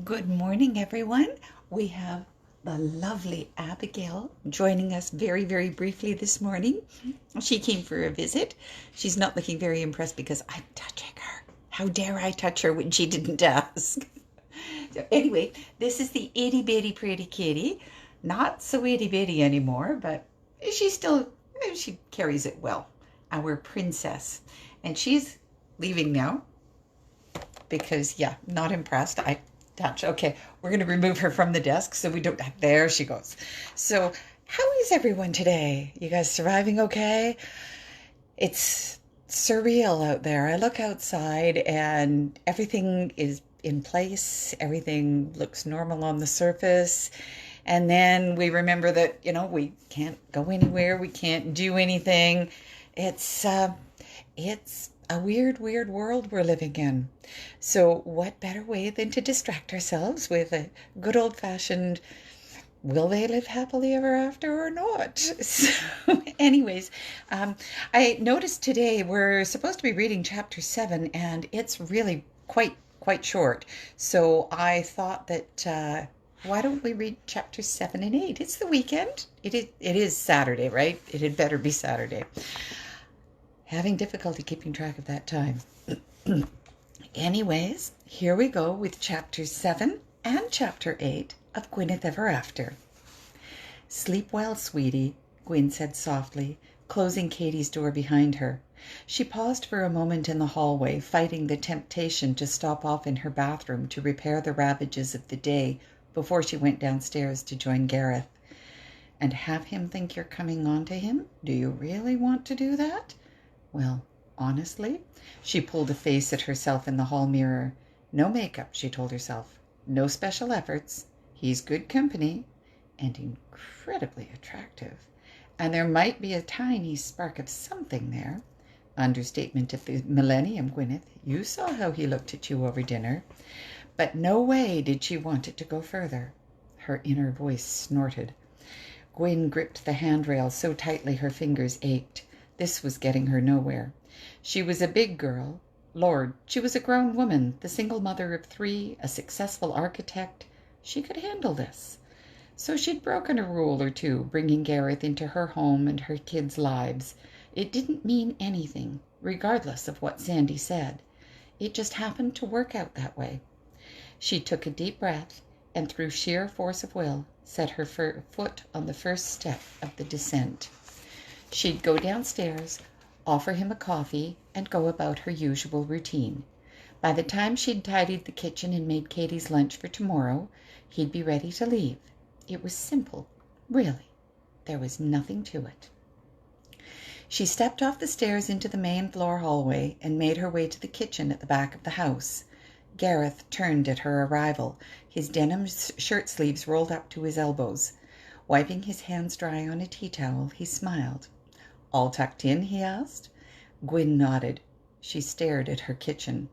Good morning, everyone. We have the lovely Abigail joining us very, very briefly this morning. She came for a visit. She's not looking very impressed because I'm touching her. How dare I touch her when she didn't ask? So, anyway, this is the itty bitty pretty kitty. Not so itty bitty anymore, but she carries it well. Our princess. And she's leaving now because, yeah, not impressed. I touch. Okay, we're going to remove her from the desk so we don't. There she goes. So, how is everyone today? You guys surviving okay? It's surreal out there. I look outside and everything is in place, everything looks normal on the surface. And then we remember that, we can't go anywhere, we can't do anything. It's a weird, weird world we're living in. So, what better way than to distract ourselves with a good old fashioned will they live happily ever after or not? So, anyways, I noticed today we're supposed to be reading chapter 7, and it's really quite short. So, I thought that. Why don't we read chapter 7 and 8? It's the weekend. It is Saturday, right? It had better be Saturday. Having difficulty keeping track of that time. Anyways, here we go with chapter 7 and chapter 8 of Gwyneth Ever After. Sleep well, sweetie, Gwyn said softly, closing Katie's door behind her. She paused for a moment in the hallway, fighting the temptation to stop off in her bathroom to repair the ravages of the day before she went downstairs to join Gareth. And have him think you're coming on to him? Do you really want to do that? Well, honestly, she pulled a face at herself in the hall mirror. No makeup, she told herself. No special efforts. He's good company and incredibly attractive. And there might be a tiny spark of something there. Understatement of the millennium, Gwyneth. You saw how he looked at you over dinner. But no way did she want it to go further. Her inner voice snorted. Gwyn gripped the handrail so tightly her fingers ached. This was getting her nowhere. She was a big girl. Lord, she was a grown woman, the single mother of 3, a successful architect. She could handle this. So she'd broken a rule or two, bringing Gareth into her home and her kids' lives. It didn't mean anything, regardless of what Sandy said. It just happened to work out that way. She took a deep breath and through sheer force of will set her foot on the first step of the descent. She'd go downstairs, offer him a coffee, and go about her usual routine. By the time she'd tidied the kitchen and made Katie's lunch for tomorrow, he'd be ready to leave. It was simple, really. There was nothing to it. She stepped off the stairs into the main floor hallway and made her way to the kitchen at the back of the house. Gareth turned at her arrival, his denim shirt sleeves rolled up to his elbows. Wiping his hands dry on a tea towel, he smiled. All tucked in, he asked. Gwyn nodded. She stared at her kitchen.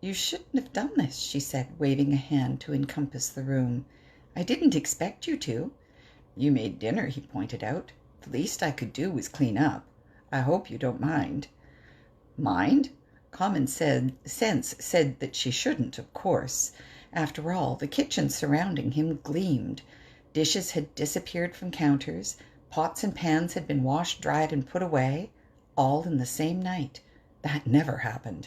You shouldn't have done this, she said, waving a hand to encompass the room. I didn't expect you to. You made dinner, he pointed out. The least I could do was clean up. I hope you don't mind. Mind? Common sense said that she shouldn't, of course. After all, the kitchen surrounding him gleamed. Dishes had disappeared from counters. Pots and pans had been washed, dried, and put away, all in the same night. That never happened.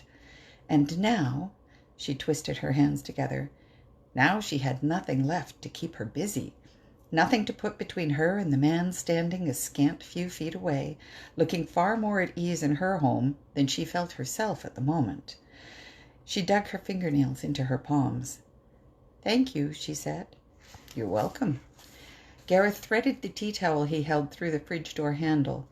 And now, she twisted her hands together, now she had nothing left to keep her busy. Nothing to put between her and the man standing a scant few feet away, looking far more at ease in her home than she felt herself at the moment. She dug her fingernails into her palms. Thank you, she said. You're welcome. Gareth threaded the tea towel he held through the fridge door handle.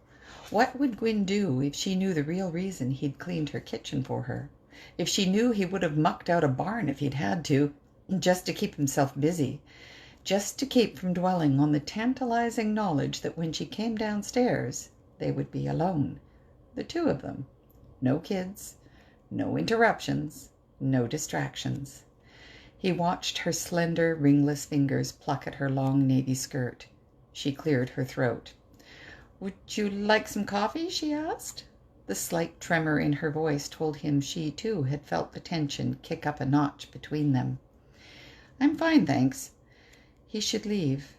What would Gwyn do if she knew the real reason he'd cleaned her kitchen for her? If she knew he would have mucked out a barn if he'd had to, just to keep himself busy, just to keep from dwelling on the tantalizing knowledge that when she came downstairs, they would be alone, the two of them. No kids, no interruptions, no distractions. He watched her slender, ringless fingers pluck at her long navy skirt. She cleared her throat. Would you like some coffee? She asked. The slight tremor in her voice told him she, too, had felt the tension kick up a notch between them. I'm fine, thanks. He should leave.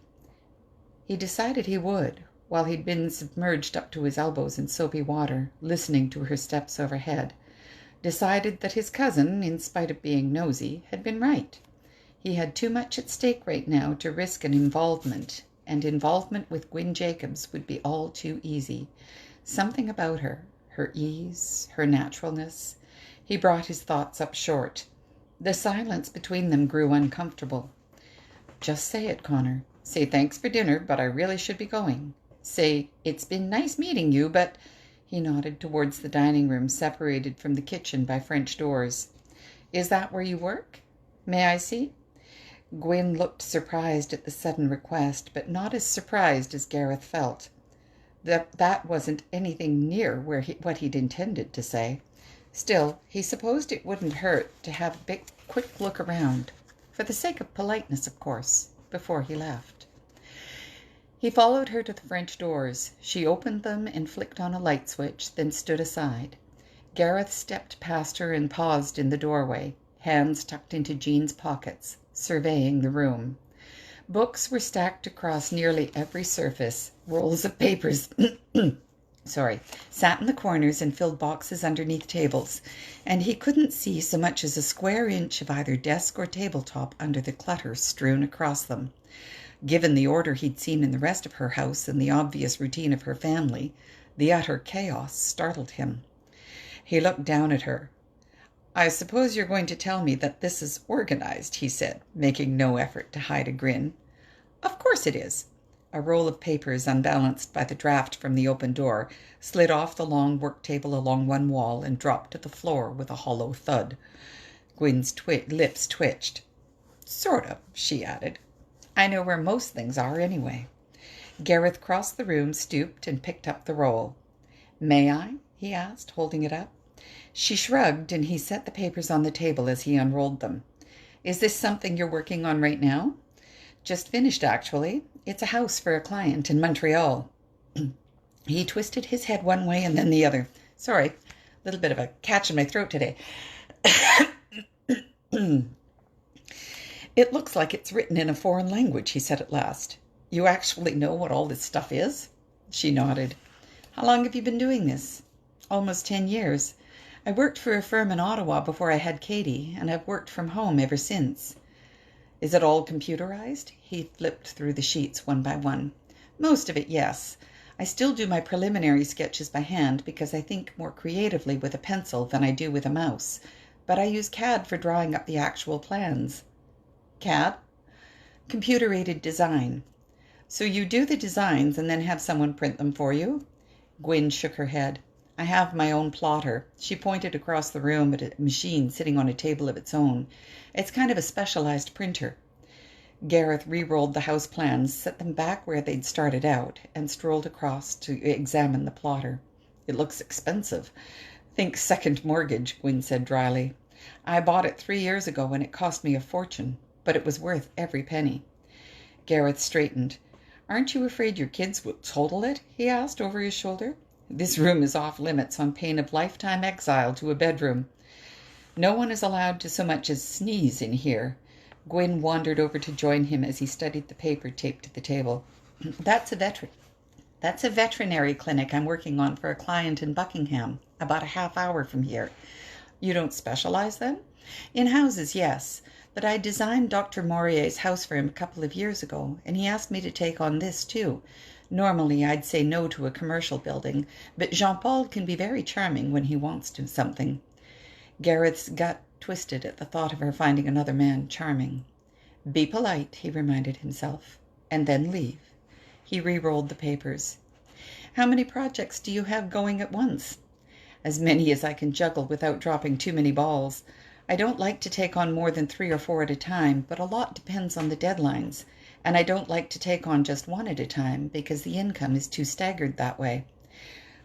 He decided he would, while he'd been submerged up to his elbows in soapy water, listening to her steps overhead. Decided that his cousin, in spite of being nosy, had been right. He had too much at stake right now to risk an involvement, and involvement with Gwyn Jacobs would be all too easy. Something about her, her ease, her naturalness. He brought his thoughts up short. The silence between them grew uncomfortable. Just say it, Connor. Say thanks for dinner, but I really should be going. Say, it's been nice meeting you, but... He nodded towards the dining room, separated from the kitchen by French doors. Is that where you work? May I see? Gwyn looked surprised at the sudden request, but not as surprised as Gareth felt. That wasn't anything near what he'd intended to say. Still, he supposed it wouldn't hurt to have a quick look around, for the sake of politeness, of course, before he left. He followed her to the French doors. She opened them and flicked on a light switch, then stood aside. Gareth stepped past her and paused in the doorway, hands tucked into jeans pockets, surveying the room. Books were stacked across nearly every surface. Rolls of papers sat in the corners and filled boxes underneath tables, and he couldn't see so much as a square inch of either desk or tabletop under the clutter strewn across them. Given the order he'd seen in the rest of her house and the obvious routine of her family, the utter chaos startled him. He looked down at her. I suppose you're going to tell me that this is organized, he said, making no effort to hide a grin. Of course it is. A roll of papers, unbalanced by the draft from the open door, slid off the long work table along one wall and dropped to the floor with a hollow thud. Gwyn's lips twitched. Sort of, she added. I know where most things are, anyway. Gareth crossed the room, stooped, and picked up the roll. May I? He asked, holding it up. She shrugged, and he set the papers on the table as he unrolled them. Is this something you're working on right now? Just finished, actually. It's a house for a client in Montreal. He twisted his head one way and then the other. Sorry, a little bit of a catch in my throat today. It looks like it's written in a foreign language, he said at last. You actually know what all this stuff is? She nodded. How long have you been doing this? Almost 10 years. I worked for a firm in Ottawa before I had Katie, and I've worked from home ever since. Is it all computerized? He flipped through the sheets one by one. Most of it, yes. I still do my preliminary sketches by hand because I think more creatively with a pencil than I do with a mouse, but I use CAD for drawing up the actual plans. CAD? Computer-aided design. So you do the designs and then have someone print them for you? Gwyn shook her head. I have my own plotter. She pointed across the room at a machine sitting on a table of its own. It's kind of a specialized printer. Gareth re-rolled the house plans, set them back where they'd started out, and strolled across to examine the plotter. It looks expensive. Think second mortgage, Gwyn said dryly. I bought it 3 years ago and it cost me a fortune, but it was worth every penny. Gareth straightened. Aren't you afraid your kids will total it? He asked over his shoulder. This room is off limits on pain of lifetime exile to a bedroom. No one is allowed to so much as sneeze in here. Gwyn wandered over to join him as he studied the paper taped to the table. That's a veterinary clinic I'm working on for a client in Buckingham, about a half hour from here. You don't specialize then? In houses, yes. But I designed Dr. Maurier's house for him a couple of years ago, and he asked me to take on this too. Normally I'd say no to a commercial building, but Jean-Paul can be very charming when he wants to something. Gareth's gut twisted at the thought of her finding another man charming. Be polite, he reminded himself, and then leave. He re-rolled the papers. How many projects do you have going at once? As many as I can juggle without dropping too many balls. I don't like to take on more than 3 or 4 at a time, but a lot depends on the deadlines, and I don't like to take on just one at a time because the income is too staggered that way.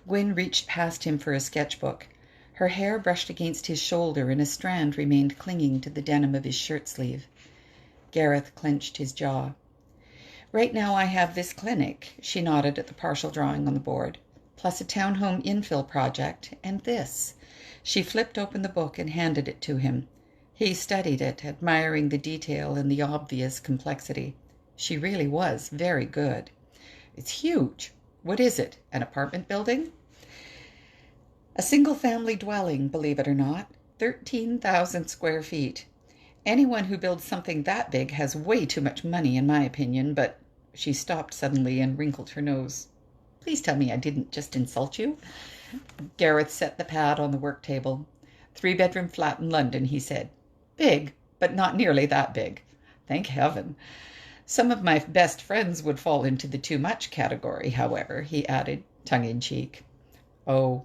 Gwyn reached past him for a sketchbook. Her hair brushed against his shoulder and a strand remained clinging to the denim of his shirt sleeve. Gareth clenched his jaw. Right now I have this clinic, she nodded at the partial drawing on the board, plus a townhome infill project, and this. She flipped open the book and handed it to him. He studied it, admiring the detail and the obvious complexity. She really was very good. It's huge. What is it? An apartment building? A single-family dwelling, believe it or not. 13,000 square feet. Anyone who builds something that big has way too much money, in my opinion, but she stopped suddenly and wrinkled her nose. Please tell me I didn't just insult you. Gareth set the pad on the work table. 3-bedroom flat in London, he said. Big, but not nearly that big. Thank heaven. Some of my best friends would fall into the too much category, however, he added, tongue-in-cheek. Oh.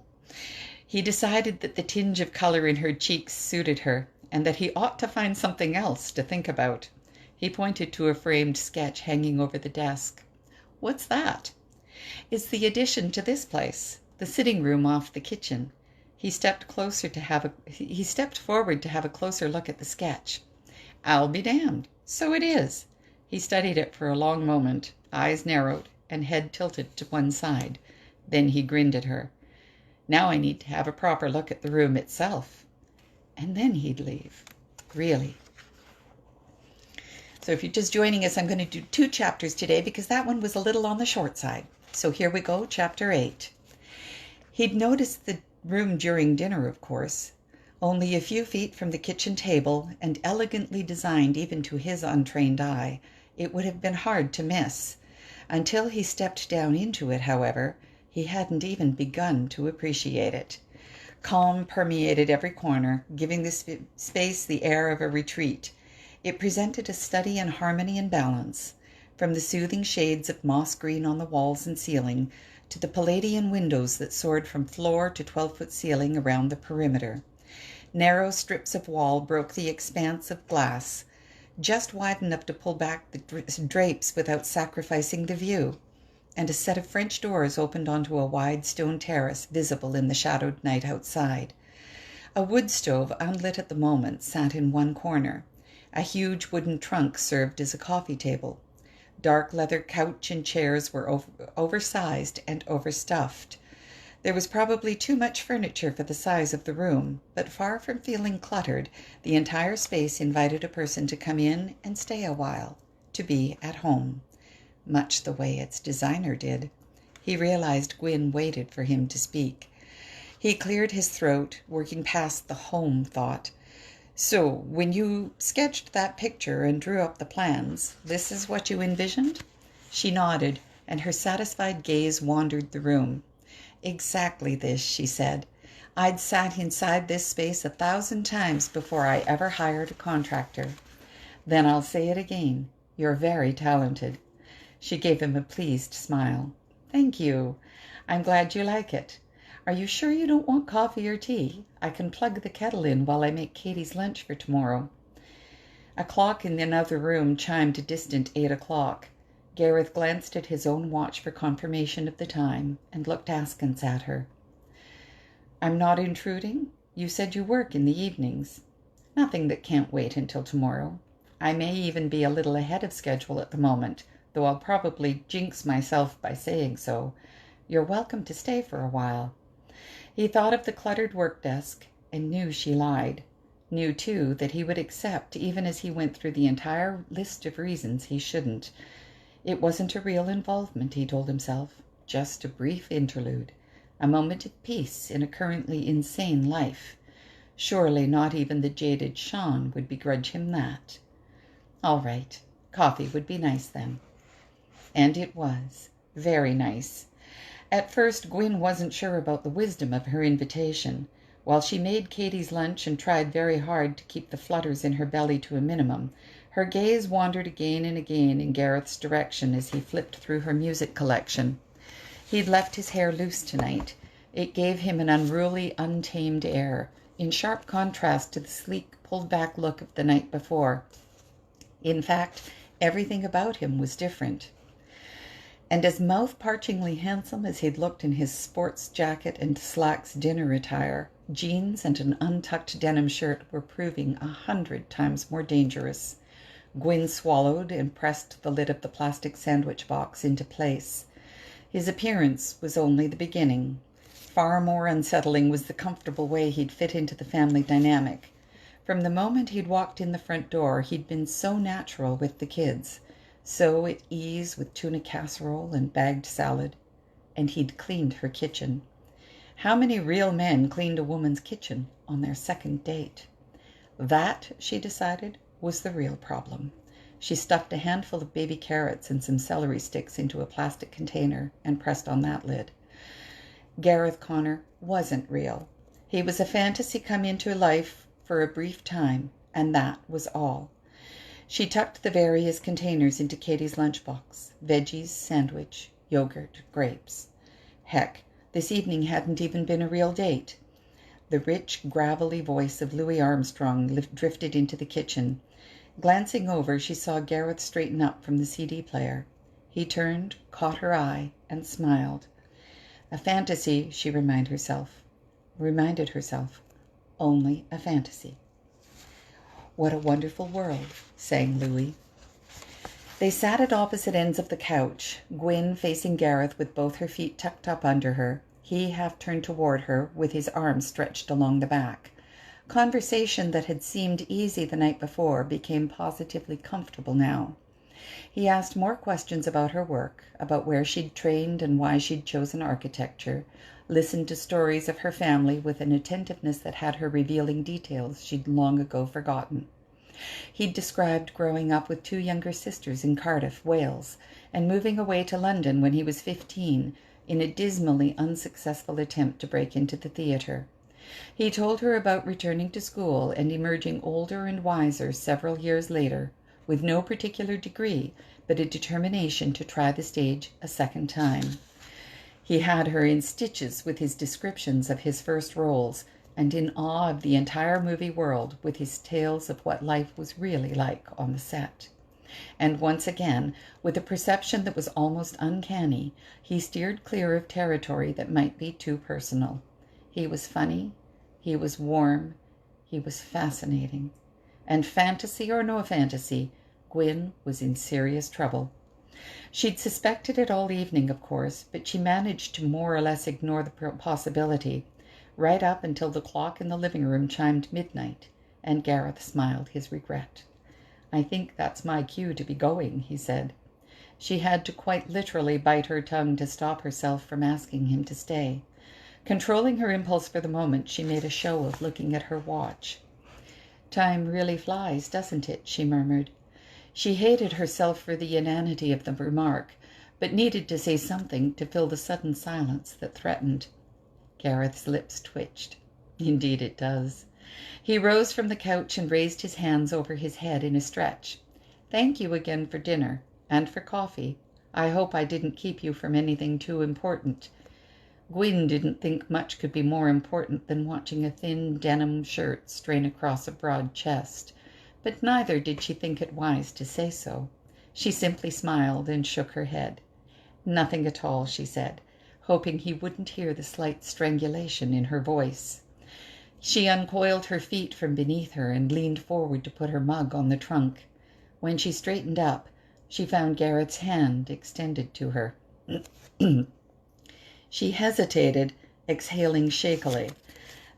He decided that the tinge of color in her cheeks suited her, and that he ought to find something else to think about. He pointed to a framed sketch hanging over the desk. What's that? It's the addition to this place, the sitting room off the kitchen. He stepped forward to have a closer look at the sketch. I'll be damned. So it is. He studied it for a long moment, eyes narrowed and head tilted to one side. Then he grinned at her. Now I need to have a proper look at the room itself. And then he'd leave. Really. So if you're just joining us, I'm going to do 2 chapters today because that one was a little on the short side. So here we go, chapter 8. He'd noticed the room during dinner, of course. Only a few feet from the kitchen table, and elegantly designed even to his untrained eye, it would have been hard to miss. Until he stepped down into it, however, he hadn't even begun to appreciate it. Calm permeated every corner, giving this space the air of a retreat. It presented a study in harmony and balance, from the soothing shades of moss green on the walls and ceiling to the Palladian windows that soared from floor to 12-foot ceiling around the perimeter. Narrow strips of wall broke the expanse of glass, just wide enough to pull back the drapes without sacrificing the view, and a set of French doors opened onto a wide stone terrace visible in the shadowed night outside. A wood stove, unlit at the moment, sat in one corner. A huge wooden trunk served as a coffee table. Dark leather couch and chairs were oversized and overstuffed. There was probably too much furniture for the size of the room, but far from feeling cluttered, the entire space invited a person to come in and stay a while, to be at home, much the way its designer did. He realized Gwyn waited for him to speak. He cleared his throat, working past the home thought. So, when you sketched that picture and drew up the plans, this is what you envisioned? She nodded, and her satisfied gaze wandered the room. Exactly this, she said. I'd sat inside this space 1,000 times before I ever hired a contractor. Then I'll say it again. You're very talented. She gave him a pleased smile. Thank you. I'm glad you like it. Are you sure you don't want coffee or tea? I can plug the kettle in while I make Katie's lunch for tomorrow. A clock in another room chimed a distant 8 o'clock. Gareth glanced at his own watch for confirmation of the time and looked askance at her. I'm not intruding? You said you work in the evenings. Nothing that can't wait until tomorrow. I may even be a little ahead of schedule at the moment, though I'll probably jinx myself by saying so. You're welcome to stay for a while. He thought of the cluttered work desk and knew she lied. Knew, too, that he would accept even as he went through the entire list of reasons he shouldn't. It wasn't a real involvement, he told himself, just a brief interlude, a moment of peace in a currently insane life. Surely not even the jaded Sean would begrudge him that. All right, coffee would be nice then. And it was. Very nice. At first, Gwyn wasn't sure about the wisdom of her invitation. While she made Katie's lunch and tried very hard to keep the flutters in her belly to a minimum, her gaze wandered again and again in Gareth's direction as he flipped through her music collection. He'd left his hair loose tonight. It gave him an unruly, untamed air, in sharp contrast to the sleek, pulled-back look of the night before. In fact, everything about him was different. And as mouth-parchingly handsome as he'd looked in his sports jacket and slacks dinner attire, jeans and an untucked denim shirt were proving 100 times more dangerous. Gwyn swallowed and pressed the lid of the plastic sandwich box into place. His appearance was only the beginning. Far more unsettling was the comfortable way he'd fit into the family dynamic. From the moment he'd walked in the front door, he'd been so natural with the kids, so at ease with tuna casserole and bagged salad. And he'd cleaned her kitchen. How many real men cleaned a woman's kitchen on their second date? That, she decided, was the real problem. She stuffed a handful of baby carrots and some celery sticks into a plastic container and pressed on that lid. Gareth Connor wasn't real. He was a fantasy come into life for a brief time, and that was all. She tucked the various containers into Katie's lunchbox: veggies, sandwich, yogurt, grapes. Heck, this evening hadn't even been a real date. The rich, gravelly voice of Louis Armstrong drifted into the kitchen. Glancing over, she saw Gareth straighten up from the CD player. He turned, caught her eye, and smiled. A fantasy, she reminded herself. Only a fantasy. What a wonderful world, sang Louis. They sat at opposite ends of the couch, Gwyn facing Gareth with both her feet tucked up under her, he half turned toward her with his arms stretched along the back. Conversation that had seemed easy the night before became positively comfortable now. He asked more questions about her work, about where she'd trained and why she'd chosen architecture, listened to stories of her family with an attentiveness that had her revealing details she'd long ago forgotten. He'd described growing up with 2 younger sisters in Cardiff, Wales, and moving away to London when he was 15 in a dismally unsuccessful attempt to break into the theatre. He told her about returning to school and emerging older and wiser several years later, with no particular degree, but a determination to try the stage a second time. He had her in stitches with his descriptions of his first roles, and in awe of the entire movie world with his tales of what life was really like on the set. And once again, with a perception that was almost uncanny, he steered clear of territory that might be too personal. He was funny, he was warm, he was fascinating. And fantasy or no fantasy, Gwyn was in serious trouble. She'd suspected it all evening, of course, but she managed to more or less ignore the possibility, right up until the clock in the living room chimed midnight, and Gareth smiled his regret. "I think that's my cue to be going," he said. She had to quite literally bite her tongue to stop herself from asking him to stay. Controlling her impulse for the moment, she made a show of looking at her watch. "Time really flies, doesn't it?" she murmured. She hated herself for the inanity of the remark, but needed to say something to fill the sudden silence that threatened. Gareth's lips twitched. "Indeed it does." He rose from the couch and raised his hands over his head in a stretch. "Thank you again for dinner, and for coffee. I hope I didn't keep you from anything too important." Gwyn didn't think much could be more important than watching a thin denim shirt strain across a broad chest, but neither did she think it wise to say so. She simply smiled and shook her head. "Nothing at all," she said, hoping he wouldn't hear the slight strangulation in her voice. She uncoiled her feet from beneath her and leaned forward to put her mug on the trunk. When she straightened up, she found Gareth's hand extended to her. She hesitated, exhaling shakily.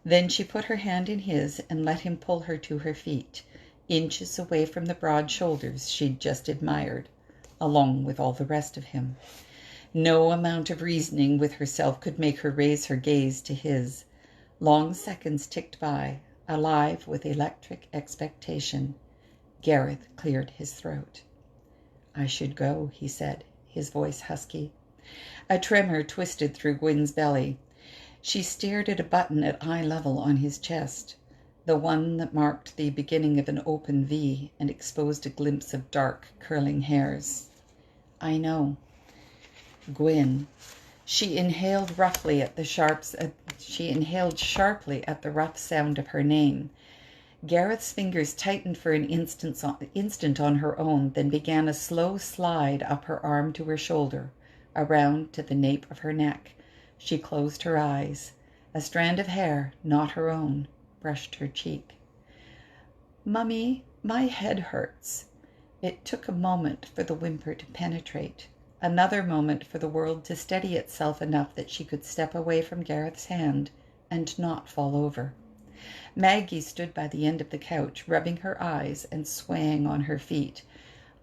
Then she put her hand in his and let him pull her to her feet, inches away from the broad shoulders she'd just admired, along with all the rest of him. No amount of reasoning with herself could make her raise her gaze to his. Long seconds ticked by, alive with electric expectation. Gareth cleared his throat. "I should go," he said, his voice husky. A tremor twisted through Gwyn's belly. She stared at a button at eye level on his chest, the one that marked the beginning of an open V and exposed a glimpse of dark, curling hairs. "I know." Gwyn. She inhaled sharply at the rough sound of her name. Gareth's fingers tightened for an instant on her own, then began a slow slide up her arm to her shoulder, around to the nape of her neck. She closed her eyes. A strand of hair, not her own, brushed her cheek. "Mummy, my head hurts." It took a moment for the whimper to penetrate, another moment for the world to steady itself enough that she could step away from Gareth's hand and not fall over. Maggie stood by the end of the couch, rubbing her eyes and swaying on her feet.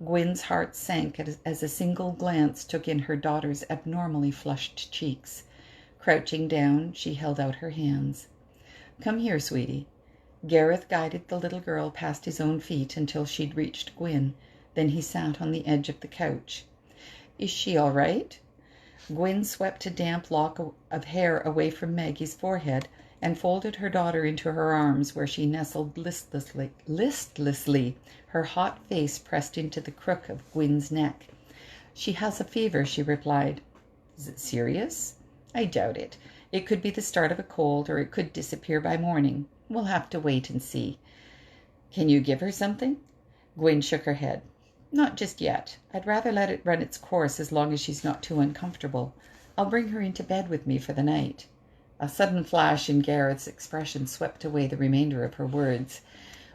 Gwyn's heart sank as a single glance took in her daughter's abnormally flushed cheeks. Crouching down, she held out her hands. "Come here, sweetie." Gareth guided the little girl past his own feet until she'd reached Gwyn. Then he sat on the edge of the couch. "Is she all right?" Gwyn swept a damp lock of hair away from Maggie's forehead and folded her daughter into her arms, where she nestled listlessly, her hot face pressed into the crook of Gwyn's neck. "She has a fever," she replied. "Is it serious?" "I doubt it. It could be the start of a cold, or it could disappear by morning. We'll have to wait and see." "Can you give her something?" Gwyn shook her head. "Not just yet. I'd rather let it run its course as long as she's not too uncomfortable. I'll bring her into bed with me for the night." A sudden flash in Gareth's expression swept away the remainder of her words.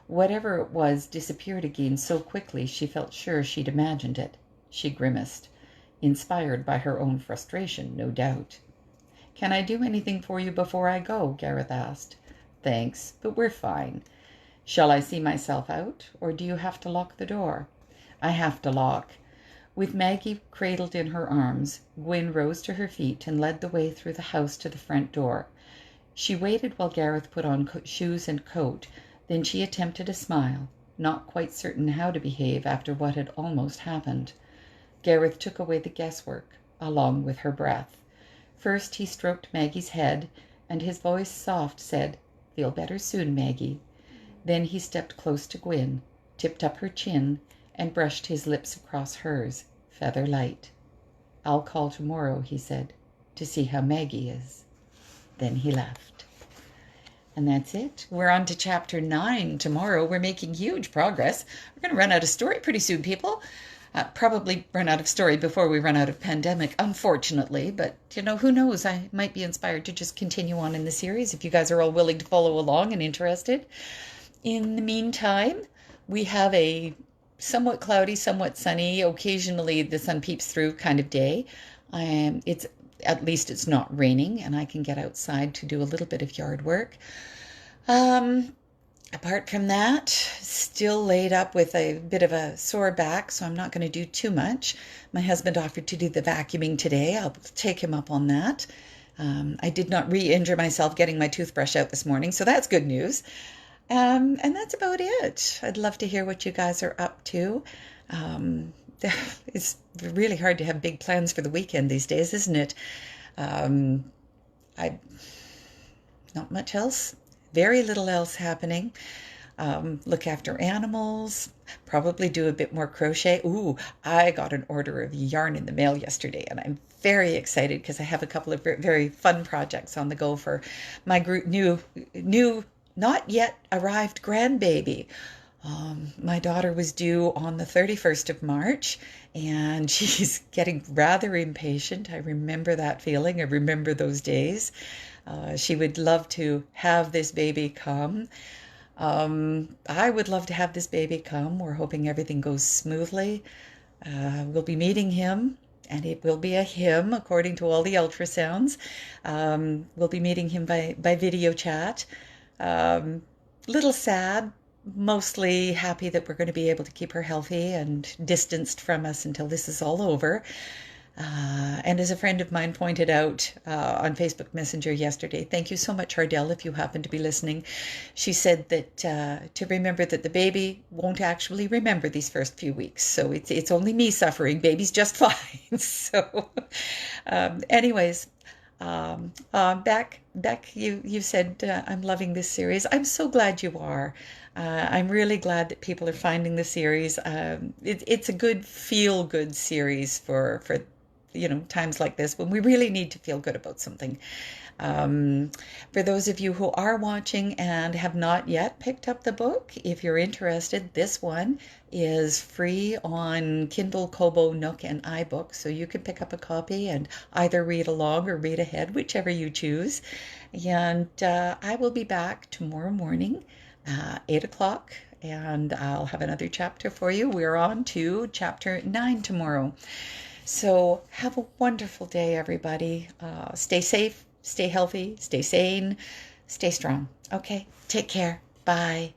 Whatever it was disappeared again so quickly she felt sure she'd imagined it. She grimaced, inspired by her own frustration, no doubt. "Can I do anything for you before I go?" Gareth asked. "Thanks, but we're fine. Shall I see myself out, or do you have to lock the door?" "I have to lock." With Maggie cradled in her arms, Gwyn rose to her feet and led the way through the house to the front door. She waited while Gareth put on shoes and coat. Then she attempted a smile, not quite certain how to behave after what had almost happened. Gareth took away the guesswork, along with her breath. First he stroked Maggie's head, and his voice, soft, said, "Feel better soon, Maggie." Then he stepped close to Gwyn, tipped up her chin, and brushed his lips across hers, feather light. "I'll call tomorrow," he said, "to see how Maggie is." Then he left. And that's it. We're on to chapter 9 tomorrow. We're making huge progress. We're going to run out of story pretty soon, people. Probably run out of story before we run out of pandemic, unfortunately. But, who knows? I might be inspired to just continue on in the series if you guys are all willing to follow along and interested. In the meantime, we have a somewhat cloudy, somewhat sunny, occasionally the sun peeps through kind of day. At least it's not raining, and I can get outside to do a little bit of yard work. Apart from that, still laid up with a bit of a sore back, so I'm not going to do too much. My husband offered to do the vacuuming today. I'll take him up on that. I did not re-injure myself getting my toothbrush out this morning, so that's good news. And that's about it. I'd love to hear what you guys are up to. It's really hard to have big plans for the weekend these days, isn't it? Not much else. Very little else happening. Look after animals. Probably do a bit more crochet. Ooh, I got an order of yarn in the mail yesterday, and I'm very excited because I have a couple of very fun projects on the go for my new not yet arrived grandbaby. My daughter was due on the 31st of March, and she's getting rather impatient. I remember that feeling. I remember those days. She would love to have this baby come. I would love to have this baby come. We're hoping everything goes smoothly. We'll be meeting him, and it will be a him, according to all the ultrasounds. We'll be meeting him by video chat. Little sad, mostly happy that we're going to be able to keep her healthy and distanced from us until this is all over. And as a friend of mine pointed out on Facebook Messenger yesterday, thank you so much, Hardell, if you happen to be listening. She said that to remember that the baby won't actually remember these first few weeks. So it's only me suffering. Baby's just fine. So anyways, Beck, you said I'm loving this series. I'm so glad you are. I'm really glad that people are finding the series. It's a good feel-good series for times like this when we really need to feel good about something. For those of you who are watching and have not yet picked up the book, if you're interested, this one is free on Kindle, Kobo, Nook, and iBook, so you can pick up a copy and either read along or read ahead, whichever you choose. And I will be back tomorrow morning, 8 o'clock, and I'll have another chapter for you. We're on to chapter 9 tomorrow. So have a wonderful day, everybody. Stay safe, stay healthy, stay sane. Stay strong. Okay? Take care. Bye.